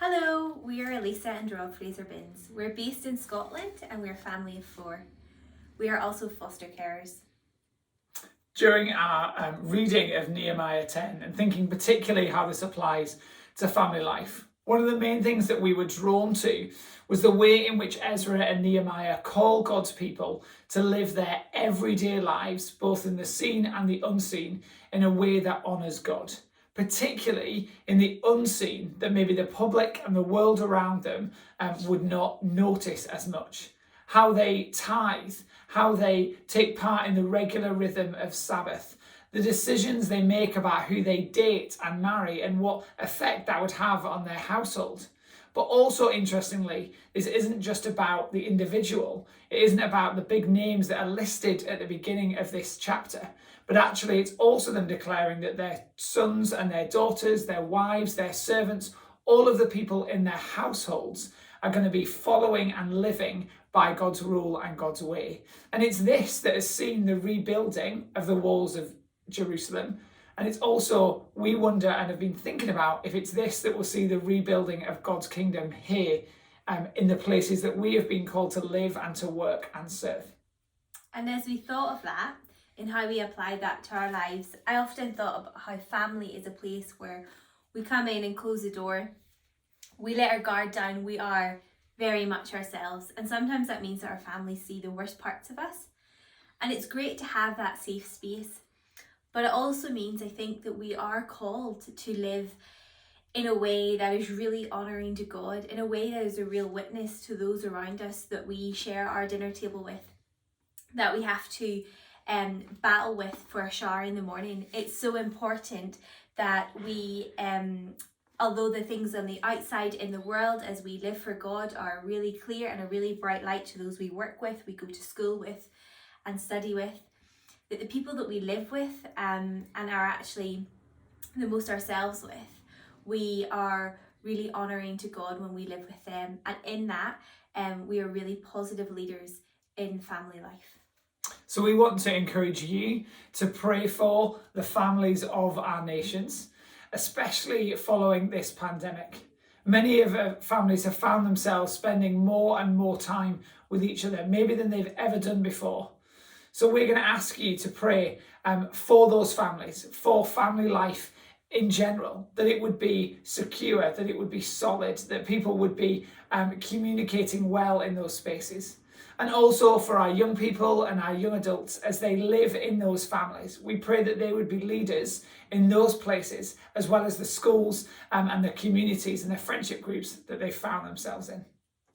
Hello, we are Lisa and Rob Fraser Binns. We're based in Scotland and we're a family of 4. We are also foster carers. During our reading of Nehemiah 10 and thinking particularly how this applies to family life, one of the main things that we were drawn to was the way in which Ezra and Nehemiah call God's people to live their everyday lives, both in the seen and the unseen, in a way that honours God. Particularly in the unseen, that maybe the public and the world around them would not notice as much. How they tithe, how they take part in the regular rhythm of Sabbath, the decisions they make about who they date and marry and what effect that would have on their household. But also, interestingly, this isn't just about the individual. It isn't about the big names that are listed at the beginning of this chapter. But actually, it's also them declaring that their sons and their daughters, their wives, their servants, all of the people in their households are going to be following and living by God's rule and God's way. And it's this that has seen the rebuilding of the walls of Jerusalem. And it's also, we wonder and have been thinking about, if it's this that will see the rebuilding of God's kingdom here in the places that we have been called to live and to work and serve. And as we thought of that, and how we apply that to our lives, I often thought about how family is a place where we come in and close the door, we let our guard down, we are very much ourselves. And sometimes that means that our families see the worst parts of us. And it's great to have that safe space. But it also means, I think, that we are called to live in a way that is really honouring to God, in a way that is a real witness to those around us that we share our dinner table with, that we have to battle with for a shower in the morning. It's so important that we, although the things on the outside in the world as we live for God are really clear and a really bright light to those we work with, we go to school with and study with, that the people that we live with and are actually the most ourselves with, we are really honouring to God when we live with them. And in that, we are really positive leaders in family life. So we want to encourage you to pray for the families of our nations, especially following this pandemic. Many of our families have found themselves spending more and more time with each other, maybe than they've ever done before. So we're going to ask you to pray for those families, for family life in general, that it would be secure, that it would be solid, that people would be communicating well in those spaces. And also for our young people and our young adults as they live in those families. We pray that they would be leaders in those places, as well as the schools and the communities and the friendship groups that they found themselves in.